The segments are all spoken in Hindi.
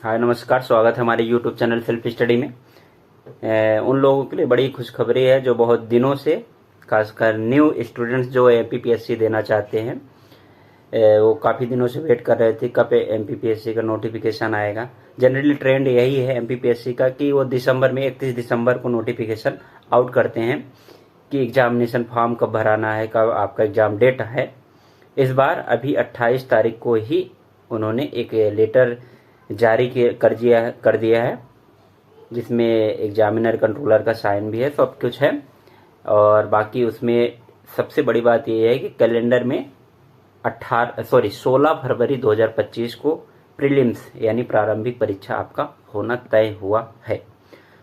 हाय नमस्कार, स्वागत है हमारे यूट्यूब चैनल सेल्फ स्टडी में। उन लोगों के लिए बड़ी खुशखबरी है जो बहुत दिनों से, खासकर न्यू स्टूडेंट्स जो एमपीपीएससी देना चाहते हैं, वो काफ़ी दिनों से वेट कर रहे थे कब एमपीपीएससी का नोटिफिकेशन आएगा। जनरली ट्रेंड यही है एमपीपीएससी का कि वो दिसंबर में 31 दिसंबर को नोटिफिकेशन आउट करते हैं कि एग्जामिनेशन फॉर्म कब भराना है, कब आपका एग्ज़ाम डेट है। इस बार अभी 28 तारीख को ही उन्होंने एक लेटर जारी कर दिया है जिसमें एग्जामिनर कंट्रोलर का साइन भी है, सब कुछ है। और बाकी उसमें सबसे बड़ी बात यह है कि कैलेंडर में 16 फरवरी 2025 को प्रीलिम्स यानी प्रारंभिक परीक्षा आपका होना तय हुआ है।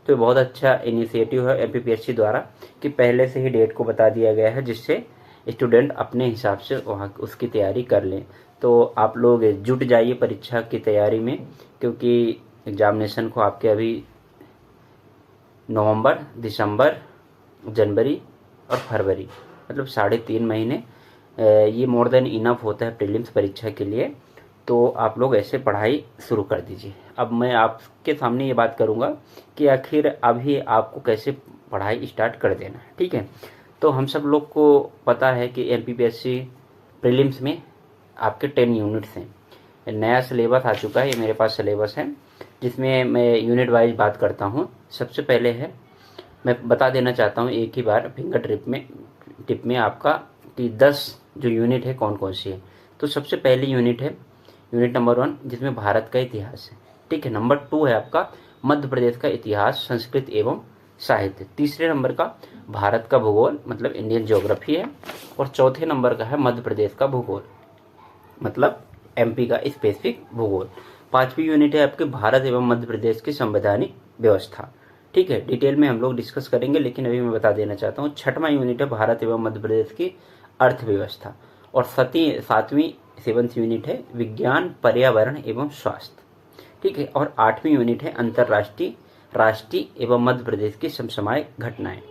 तो बहुत अच्छा इनिशिएटिव है एमपीपीएससी द्वारा कि पहले से ही डेट को बता दिया गया है, जिससे स्टूडेंट अपने हिसाब से वहाँ उसकी तैयारी कर लें। तो आप लोग जुट जाइए परीक्षा की तैयारी में, क्योंकि एग्जामिनेशन को आपके अभी नवंबर, दिसंबर, जनवरी और फरवरी, मतलब 3.5 महीने, ये मोर देन इनफ होता है प्रीलिम्स परीक्षा के लिए। तो आप लोग ऐसे पढ़ाई शुरू कर दीजिए। अब मैं आपके सामने ये बात करूँगा कि आखिर अभी आपको कैसे पढ़ाई स्टार्ट कर देना है, ठीक है। तो हम सब लोग को पता है कि एमपीपीएससी प्रीलिम्स में आपके 10 यूनिट्स हैं। नया सिलेबस आ चुका है, ये मेरे पास सिलेबस है जिसमें मैं यूनिट वाइज बात करता हूँ। सबसे पहले है, मैं बता देना चाहता हूँ एक ही बार फिंगर टिप में आपका कि 10 जो यूनिट है कौन कौन सी है। तो सबसे पहली यूनिट है यूनिट नंबर 1, जिसमें भारत का इतिहास है, ठीक है। नंबर 2 है आपका मध्य प्रदेश का इतिहास, संस्कृत एवं साहित्य। तीसरे नंबर का भारत का भूगोल मतलब इंडियन ज्योग्राफी है। और चौथे नंबर का है मध्य प्रदेश का भूगोल मतलब एमपी का स्पेसिफिक भूगोल। पांचवी यूनिट है आपके भारत एवं मध्य प्रदेश की संवैधानिक व्यवस्था, ठीक है। डिटेल में हम लोग डिस्कस करेंगे, लेकिन अभी मैं बता देना चाहता हूँ छठवां यूनिट है भारत एवं मध्य प्रदेश की अर्थव्यवस्था। और सातवीं 7th यूनिट है विज्ञान, पर्यावरण एवं स्वास्थ्य, ठीक है। और 8वीं यूनिट है अंतर्राष्ट्रीय, राष्ट्रीय एवं मध्य प्रदेश की समसामयिक घटनाएं।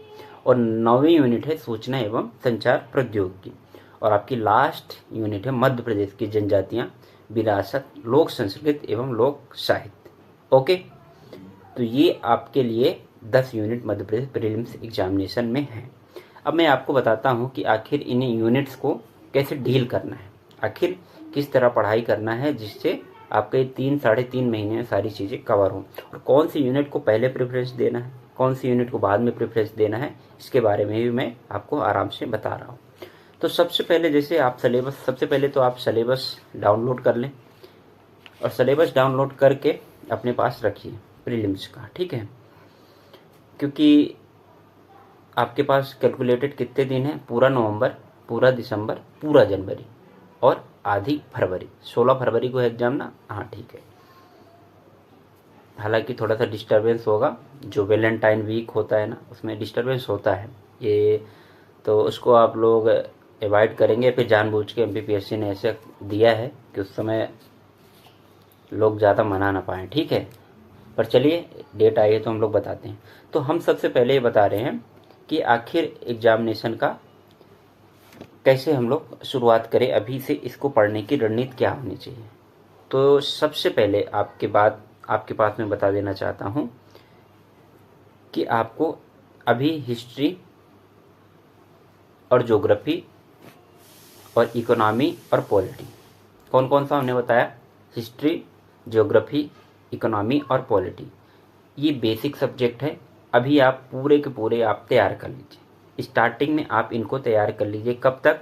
और 9वीं यूनिट है सूचना एवं संचार प्रौद्योगिकी। और आपकी लास्ट यूनिट है मध्य प्रदेश की जनजातियां, विरासत, लोक संस्कृति एवं लोक साहित्य। ओके, तो ये आपके लिए 10 unit Madhya Pradesh prelims examination में है। अब मैं आपको बताता हूँ कि आखिर इन यूनिट्स को कैसे डील करना है, आखिर किस तरह पढ़ाई करना है जिससे आपके 3-3.5 महीने में सारी चीज़ें कवर हों, और कौन सी यूनिट को पहले प्रेफरेंस देना है, कौन सी यूनिट को बाद में प्रेफरेंस देना है, इसके बारे में भी मैं आपको आराम से बता रहा हूँ। तो सबसे पहले जैसे आप सबसे पहले तो आप सिलेबस डाउनलोड कर लें, और सिलेबस डाउनलोड करके अपने पास रखिए प्रीलिम्स का, ठीक है। क्योंकि आपके पास कैलकुलेटेड कितने दिन है, पूरा नवंबर, पूरा दिसंबर, पूरा जनवरी और आधी फरवरी। 16 फरवरी को एग्जाम ना, हाँ ठीक है। हालांकि थोड़ा सा डिस्टर्बेंस होगा, जो वैलेंटाइन वीक होता है ना, उसमें डिस्टर्बेंस होता है ये, तो उसको आप लोग अवॉइड करेंगे। फिर जानबूझ के एमपीपीएससी ने ऐसे दिया है कि उस समय लोग ज़्यादा मना ना पाएँ, ठीक है। पर चलिए, डेट आई है तो हम लोग बताते हैं। तो हम सबसे पहले ये बता रहे हैं कि आखिर एग्जामिनेशन का कैसे हम लोग शुरुआत करें, अभी से इसको पढ़ने की रणनीति क्या होनी चाहिए। तो सबसे पहले आपके पास मैं बता देना चाहता हूँ कि आपको अभी हिस्ट्री और ज्योग्राफी और इकोनॉमी और पॉलिटी, कौन कौन सा हमने बताया, हिस्ट्री, ज्योग्राफी, इकोनॉमी और पॉलिटी, ये बेसिक सब्जेक्ट है। अभी आप पूरे के पूरे आप तैयार कर लीजिए, स्टार्टिंग में आप इनको तैयार कर लीजिए। कब तक,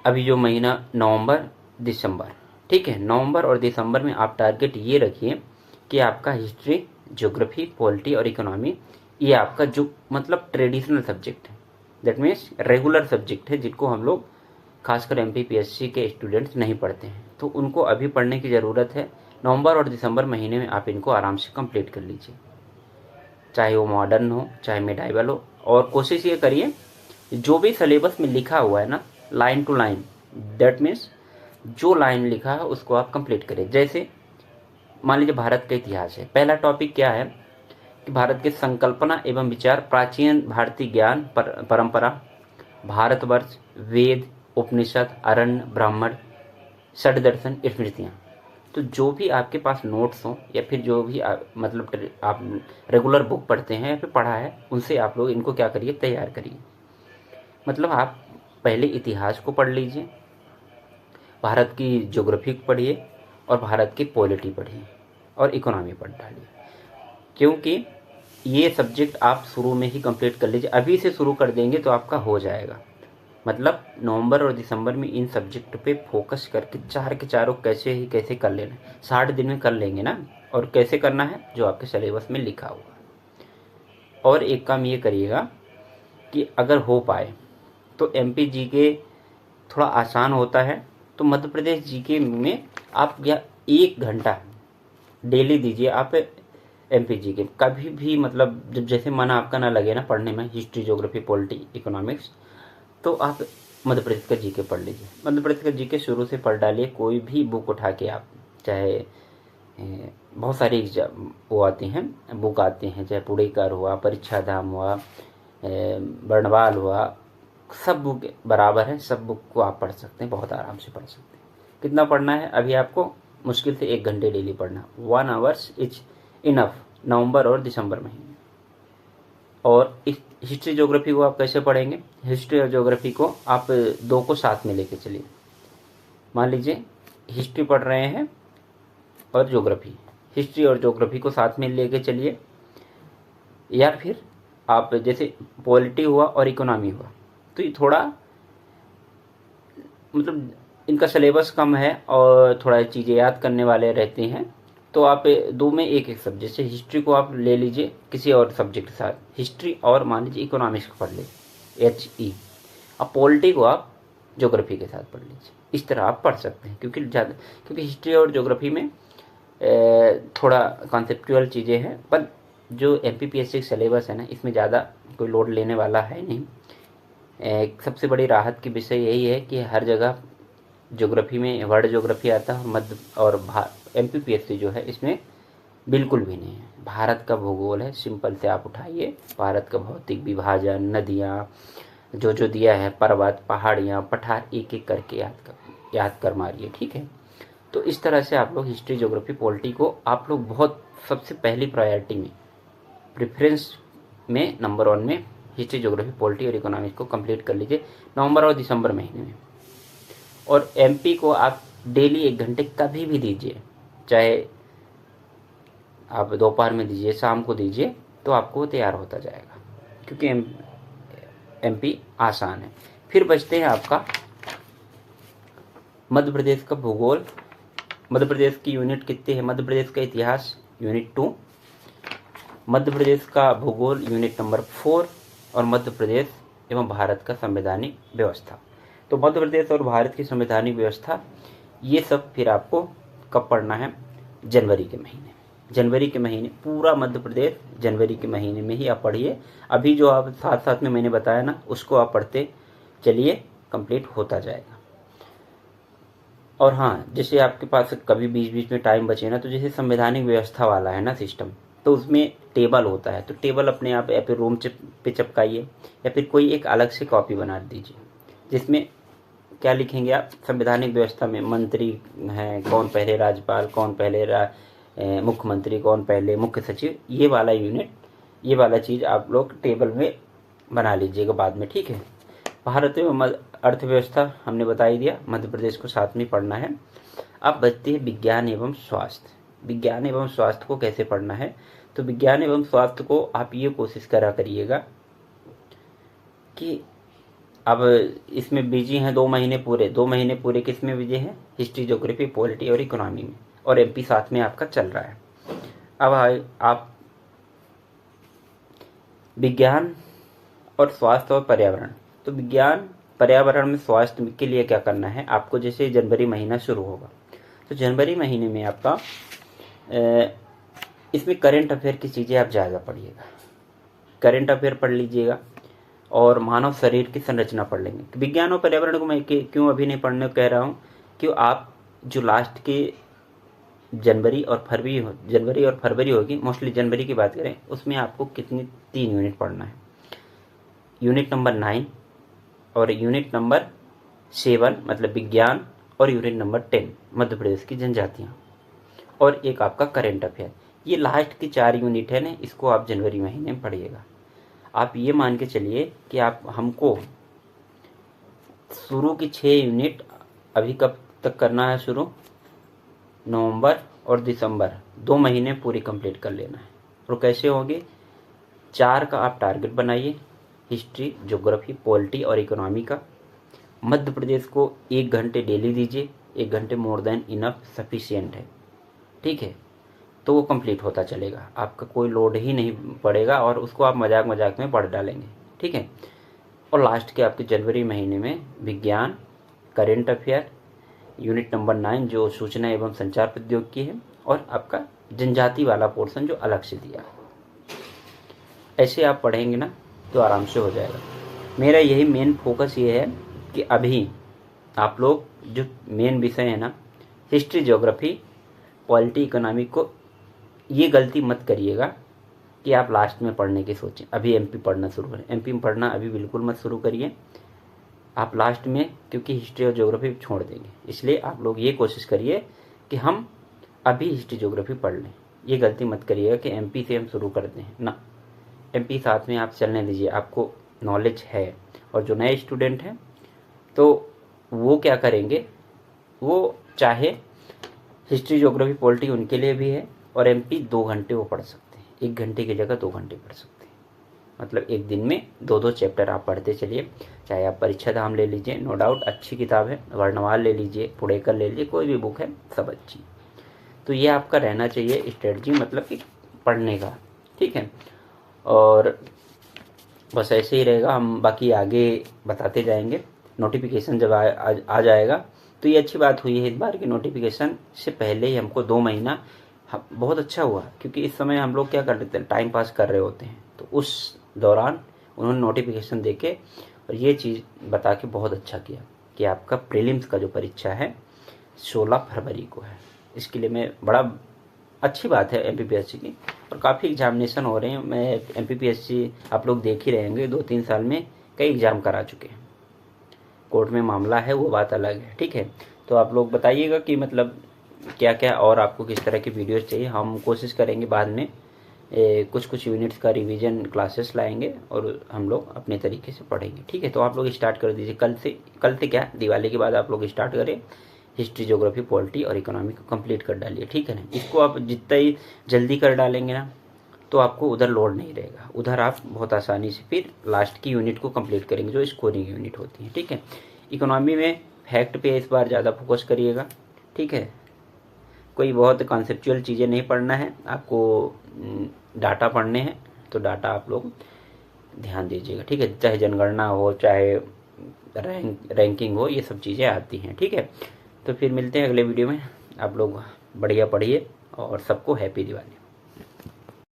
अभी जो महीना नवंबर, दिसंबर, ठीक है। नवंबर और दिसंबर में आप टारगेट ये रखिए कि आपका हिस्ट्री, ज्योग्राफी, पॉलिटी और इकोनॉमी, ये आपका जो मतलब ट्रेडिशनल सब्जेक्ट है, दैट मीन्स रेगुलर सब्जेक्ट है, जिनको हम लोग खासकर एमपीपीएससी के स्टूडेंट्स नहीं पढ़ते हैं, तो उनको अभी पढ़ने की ज़रूरत है। नवंबर और दिसंबर महीने में आप इनको आराम से कंप्लीट कर लीजिए, चाहे वो मॉडर्न हो चाहे मेडाइवल हो। और कोशिश ये करिए जो भी सिलेबस में लिखा हुआ है ना, line to line, that means जो लाइन लिखा है उसको आप कंप्लीट करें। जैसे मान लीजिए भारत का इतिहास है, पहला टॉपिक क्या है कि भारत के संकल्पना एवं विचार, प्राचीन भारतीय ज्ञान परंपरा, भारतवर्ष, वेद, उपनिषद, अरण्य, ब्राह्मण, षड दर्शन, स्मृतियाँ। तो जो भी आपके पास नोट्स हों या फिर जो भी मतलब आप रेगुलर बुक पढ़ते हैं या फिर पढ़ा है, उनसे आप लोग इनको क्या करिए, तैयार करिए। मतलब आप पहले इतिहास को पढ़ लीजिए, भारत की ज्योग्राफी पढ़िए और भारत की पॉलिटी पढ़िए और इकोनॉमी पढ़ डालिए, क्योंकि ये सब्जेक्ट आप शुरू में ही कंप्लीट कर लीजिए। अभी से शुरू कर देंगे तो आपका हो जाएगा। मतलब नवंबर और दिसंबर में इन सब्जेक्ट पे फोकस करके चार के चारों कैसे कर लेना है, 60 दिन में कर लेंगे ना। और कैसे करना है, जो आपके सिलेबस में लिखा हुआ। और एक काम ये करिएगा कि अगर हो पाए तो एमपी जीके थोड़ा आसान होता है, तो मध्य प्रदेश जीके में आप या 1 घंटा डेली दीजिए आप एमपी जीके। कभी भी मतलब जब जैसे मन आपका ना लगे ना पढ़ने में, हिस्ट्री, ज्योग्राफी, पॉलिटी, इकोनॉमिक्स, तो आप मध्य प्रदेश का जीके पढ़ लीजिए। मध्य प्रदेश का जीके शुरू से पढ़ डालिए, कोई भी बुक उठा के आप, चाहे बहुत सारी वो आती हैं, बुक आती हैं, चाहे पुड़ेकर हुआ, परीक्षा धाम हुआ, बर्णवाल हुआ, सब बुक बराबर है। सब बुक को आप पढ़ सकते हैं, बहुत आराम से पढ़ सकते हैं। कितना पढ़ना है, अभी आपको मुश्किल से 1 घंटे डेली पढ़ना, 1 आवर्स इज इनफ, नवंबर और दिसंबर महीने। और इस हिस्ट्री ज्योग्राफी को आप कैसे पढ़ेंगे, हिस्ट्री और ज्योग्राफी को आप 2 को साथ में लेके चलिए। मान लीजिए हिस्ट्री पढ़ रहे हैं और ज्योग्राफी, हिस्ट्री और ज्योग्राफी को साथ में लेके चलिए। या फिर आप जैसे पॉलिटी हुआ और इकोनॉमी हुआ, तो ये थोड़ा मतलब इनका सिलेबस कम है और थोड़ा चीज़ें याद करने वाले रहते हैं, तो आप 2 में एक सब्जेक्ट, जैसे हिस्ट्री को आप ले लीजिए किसी और सब्जेक्ट के साथ, हिस्ट्री और मान लीजिए इकोनॉमिक्स को पढ़ लीजिए, HE। अब पॉलिटी को आप ज्योग्राफी के साथ पढ़ लीजिए। इस तरह आप पढ़ सकते हैं, क्योंकि हिस्ट्री और ज्योग्राफी में थोड़ा कॉन्सेप्चुअल चीज़ें हैं, पर जो MPPSC सिलेबस है ना, इसमें ज़्यादा कोई लोड लेने वाला है नहीं। सबसे बड़ी राहत की विषय यही है कि हर जगह ज्योग्राफी में वर्ल्ड ज्योग्राफी आता है, मध्य और MPPSC जो है इसमें बिल्कुल भी नहीं है। भारत का भूगोल है, सिंपल से आप उठाइए, भारत का भौतिक विभाजन, नदियाँ जो दिया है, पर्वत, पहाड़ियाँ, पठार, एक एक करके याद कर मारिए, ठीक है। तो इस तरह से आप लोग हिस्ट्री, ज्योग्राफी, पॉलिटी को आप लोग बहुत सबसे पहली प्रायोरिटी में, प्रेफरेंस में, नंबर 1 में हिस्ट्री, ज्योग्राफी, पॉलिटी और इकोनॉमिक्स को कंप्लीट कर लीजिए नवंबर और दिसंबर महीने में। और MP को आप डेली 1 घंटे कभी भी दीजिए, चाहे आप दोपहर में दीजिए, शाम को दीजिए, तो आपको तैयार होता जाएगा, क्योंकि MP आसान है। फिर बचते हैं आपका मध्य प्रदेश का भूगोल। मध्य प्रदेश की यूनिट कितनी है, मध्य प्रदेश का इतिहास यूनिट 2, मध्य प्रदेश का भूगोल यूनिट नंबर 4 और मध्य प्रदेश एवं भारत का संवैधानिक व्यवस्था। तो मध्य प्रदेश और भारत की संवैधानिक व्यवस्था, ये सब फिर आपको कब पढ़ना है, जनवरी के महीने। जनवरी के महीने पूरा मध्य प्रदेश जनवरी के महीने में ही आप पढ़िए। अभी जो आप साथ साथ में मैंने बताया ना, उसको आप पढ़ते चलिए, कंप्लीट होता जाएगा। और हाँ, जैसे आपके पास कभी बीच बीच में टाइम बचे ना, तो जैसे संवैधानिक व्यवस्था वाला है ना सिस्टम, तो उसमें टेबल होता है, तो टेबल अपने आप या फिर रूम पे चिपकाइए, या फिर कोई एक अलग से कॉपी बना दीजिए, जिसमें क्या लिखेंगे आप, संवैधानिक व्यवस्था में मंत्री हैं, कौन पहले राज्यपाल, कौन पहले मुख्यमंत्री, कौन पहले मुख्य सचिव, ये वाला यूनिट, ये वाला चीज़ आप लोग टेबल में बना लीजिएगा बाद में, ठीक है। भारत एवं अर्थव्यवस्था हमने बता ही दिया, मध्य प्रदेश को साथ में पढ़ना है। अब बचती है विज्ञान एवं स्वास्थ्य। विज्ञान एवं स्वास्थ्य को कैसे पढ़ना है, तो विज्ञान एवं स्वास्थ्य को आप ये कोशिश करिएगा कि अब इसमें बिजी हैं 2 महीने पूरे, 2 महीने पूरे किस में बिजी हैं, हिस्ट्री, ज्योग्राफी, पॉलिटी और इकोनॉमी में, और MP साथ में आपका चल रहा है। अब आप विज्ञान और स्वास्थ्य और पर्यावरण, तो विज्ञान, पर्यावरण में स्वास्थ्य के लिए क्या करना है आपको, जैसे जनवरी महीना शुरू होगा, तो जनवरी महीने में आपका इसमें करेंट अफेयर की चीज़ें आप ज़्यादा पढ़िएगा, करेंट अफेयर पढ़ लीजिएगा, और मानव शरीर की संरचना पढ़ लेंगे। विज्ञान और पर्यावरण को मैं क्यों अभी नहीं पढ़ने को कह रहा हूँ, कि आप जो लास्ट के जनवरी और फरवरी होगी, मोस्टली जनवरी की बात करें, उसमें आपको कितनी 3 यूनिट पढ़ना है, यूनिट नंबर 9 और यूनिट नंबर 7 मतलब विज्ञान, और यूनिट नंबर 10 मध्य प्रदेश की जनजातियाँ। और एक आपका करेंट अफेयर। ये लास्ट की 4 यूनिट है ना, इसको आप जनवरी महीने में पढ़िएगा। आप ये मान के चलिए कि आप हमको शुरू की 6 यूनिट अभी कब तक करना है शुरू, नवंबर और दिसंबर 2 महीने पूरी कंप्लीट कर लेना है। और कैसे होंगे, 4 का आप टारगेट बनाइए, हिस्ट्री, ज्योग्राफी, पॉलिटी और इकोनॉमी का। मध्य प्रदेश को 1 घंटे डेली दीजिए, 1 घंटे मोर देन इनफ सफिशियंट है, ठीक है। तो वो कंप्लीट होता चलेगा, आपका कोई लोड ही नहीं पड़ेगा और उसको आप मजाक मजाक में पढ़ डालेंगे, ठीक है। और लास्ट के आपके जनवरी महीने में विज्ञान, करेंट अफेयर, यूनिट नंबर 9 जो सूचना एवं संचार प्रौद्योगिकी है, और आपका जनजाति वाला पोर्शन जो अलग से दिया। ऐसे आप पढ़ेंगे ना तो आराम से हो जाएगा। मेरा यही मेन फोकस ये है कि अभी आप लोग जो मेन विषय है ना, हिस्ट्री, ज्योग्राफी, पॉलिटी, इकोनॉमी को ये गलती मत करिएगा कि आप लास्ट में पढ़ने की सोचें। अभी एमपी पढ़ना शुरू करें, एमपी में पढ़ना अभी बिल्कुल मत शुरू करिए आप लास्ट में, क्योंकि हिस्ट्री और ज्योग्राफी छोड़ देंगे। इसलिए आप लोग ये कोशिश करिए कि हम अभी हिस्ट्री ज्योग्राफी पढ़ लें। ये गलती मत करिएगा कि एमपी से हम शुरू कर दें ना, एमपी साथ में आप चलने दीजिए, आपको नॉलेज है। और जो नए स्टूडेंट हैं तो वो क्या करेंगे, वो चाहे हिस्ट्री, ज्योग्राफी, पॉलिटी उनके लिए भी है, और एमपी 2 घंटे वो पढ़ सकते हैं, 1 घंटे की जगह 2 घंटे पढ़ सकते हैं। मतलब एक दिन में 2-2 चैप्टर आप पढ़ते चलिए। चाहे आप परीक्षा धाम ले लीजिए, नो डाउट अच्छी किताब है, वर्णमाल ले लीजिए, पुड़ेकर ले लीजिए, कोई भी बुक है सब अच्छी। तो ये आपका रहना चाहिए स्ट्रेटजी, मतलब कि पढ़ने का, ठीक है। और बस ऐसे ही रहेगा, हम बाकी आगे बताते जाएंगे। नोटिफिकेशन जब आ जाएगा तो ये अच्छी बात हुई है, इस बार की नोटिफिकेशन से पहले ही हमको 2 महीना बहुत अच्छा हुआ, क्योंकि इस समय हम लोग क्या कर रहे थे, टाइम पास कर रहे होते हैं। तो उस दौरान उन्होंने नोटिफिकेशन देके और ये चीज़ बता के बहुत अच्छा किया कि आपका प्रीलिम्स का जो परीक्षा है 16 फरवरी को है। इसके लिए मैं बड़ा अच्छी बात है एमपीपीएससी की, और काफ़ी एग्जामिनेशन हो रहे हैं। मैं एमपीपीएससी आप लोग देख ही रहेंगे, 2-3 साल में कई एग्ज़ाम करा चुके हैं। कोर्ट में मामला है वो बात अलग है, ठीक है। तो आप लोग बताइएगा कि मतलब क्या क्या और आपको किस तरह की वीडियोस चाहिए। हम कोशिश करेंगे बाद में कुछ यूनिट्स का रिवीजन क्लासेस लाएंगे और हम लोग अपने तरीके से पढ़ेंगे, ठीक है। तो आप लोग स्टार्ट कर दीजिए कल से क्या, दिवाली के बाद आप लोग स्टार्ट करें। हिस्ट्री, ज्योग्राफी, पॉलिटी और इकोनॉमी को कंप्लीट कर डालिए, ठीक है ना। इसको आप जितना ही जल्दी कर डालेंगे ना तो आपको उधर लोड नहीं रहेगा, उधर आप बहुत आसानी से फिर लास्ट की यूनिट को कंप्लीट करेंगे जो स्कोरिंग यूनिट होती है, ठीक है। इकोनॉमी में फैक्ट पे इस बार ज़्यादा फोकस करिएगा, ठीक है। कोई बहुत कॉन्सेप्चुअल चीज़ें नहीं पढ़ना है आपको, डाटा पढ़ने हैं तो डाटा आप लोग ध्यान दीजिएगा, ठीक है। चाहे जनगणना हो, चाहे रैंकिंग हो, ये सब चीज़ें आती हैं, ठीक है। तो फिर मिलते हैं अगले वीडियो में। आप लोग बढ़िया पढ़िए और सबको हैप्पी दिवाली।